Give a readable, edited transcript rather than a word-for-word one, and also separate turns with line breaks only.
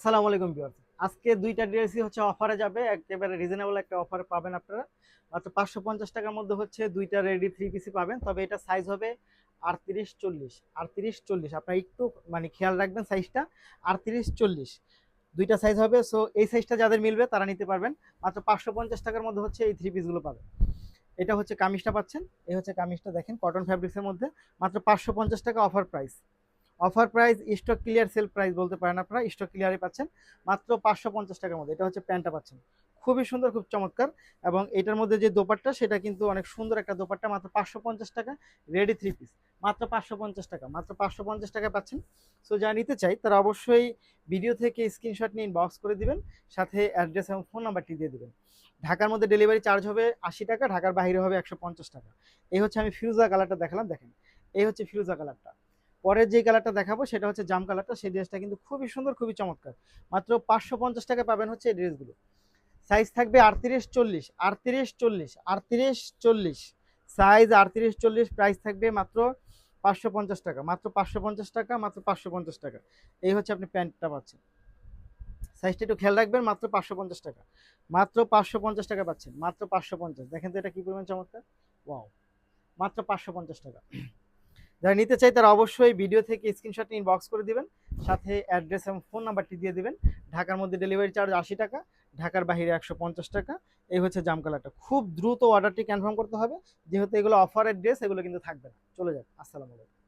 আসসালামু আলাইকুম ভিউয়ার্স। আজকে দুইটা ড্রেসই হচ্ছে অফারে যাবে। একেবারে রিজনেবল একটা অফার পাবেন আপনারা। মাত্র ৫৫০ টাকার মধ্যে হচ্ছে দুইটা রেডি থ্রি পিসই পাবেন। তবে এটা সাইজ হবে ৩৮-৪০। ৩৮-৪০ আপনারা একটু মানে খেয়াল রাখবেন সাইজটা। ৩৮-৪০ দুইটা সাইজ হবে। সো এই সাইজটা যাদের মিলবে তারা নিতে পারবেন। মাত্র ৫৫০ টাকার মধ্যে হচ্ছে এই থ্রি পিসগুলো পাবেন। এটা হচ্ছে কামিজটা পাচ্ছেন। এই হচ্ছে কামিজটা দেখেন কটন ফ্যাব্রিক্সের মধ্যে মাত্র ৫৫০ টাকা offer price. Offer price stock clear sell price বলতে পারেন আপনারা, স্টক ক্লিয়ারই পাচ্ছেন মাত্র ৫৫০ টাকার মধ্যে। এটা হচ্ছে প্যান্টটা পাচ্ছেন, খুবই সুন্দর, খুব চমৎকার। এবং এটার মধ্যে যে দোপাট্টা সেটা কিন্তু অনেক সুন্দর একটা দোপাট্টা, মাত্র ৫৫০ টাকা রেডি থ্রি পিস, মাত্র ৫৫০ টাকা, মাত্র ৫৫০ টাকা পাচ্ছেন। সো যারা নিতে চাই তারা অবশ্যই ভিডিও থেকে স্ক্রিনশট নিয়ে ইনবক্স করে দিবেন, সাথে অ্যাড্রেস এবং ফোন নাম্বারটি দিয়ে দিবেন। ঢাকার মধ্যে ডেলিভারি চার্জ হবে ৮০ টাকা, ঢাকার বাইরে হবে ১৫০ টাকা। এই হচ্ছে আমি ফিরোজা কালারটা দেখালাম, দেখেন এই হচ্ছে ফিরোজা কালারটা। পরের যে কালারটা দেখাবো সেটা হচ্ছে জাম কালারটা। সেই ড্রেসটা কিন্তু খুবই সুন্দর, খুবই চমৎকার। মাত্র ৫৫০ টাকা পাবেন হচ্ছে এই ড্রেসগুলো। সাইজ থাকবে ৩৮-৪০, ৩৮-৪০, ৩৮-৪০, সাইজ ৩৮-৪০। প্রাইস থাকবে মাত্র ৫৫০ টাকা, মাত্র ৫৫০ টাকা, মাত্র ৫৫০ টাকা। এই হচ্ছে আপনি প্যান্টটা পাচ্ছেন। সাইজটা একটু খেয়াল রাখবেন, মাত্র ৫৫০ টাকা, মাত্র ৫৫০ টাকা পাচ্ছেন, মাত্র ৫৫০। দেখেন তো এটা কি পরিমাণ চমৎকার, ওয়াও, মাত্র ৫৫০ টাকা। যারা নিতে চাই তারা অবশ্যই ভিডিও থেকে স্ক্রিনশট নিয়ে ইনবক্স করে দিবেন, সাথে অ্যাড্রেস এবং ফোন নাম্বারটি দিয়ে দিবেন। ঢাকার মধ্যে ডেলিভারি চার্জ ৮০ টাকা, ঢাকার বাইরে ১৫০ টাকা। এই হচ্ছে জাম কালারটা। খুব দ্রুত অর্ডারটি কনফার্ম করতে হবে, যেহেতু এগুলো অফারের ড্রেস, এগুলো কিন্তু থাকবে না, চলে যাবে। আসসালামু আলাইকুম।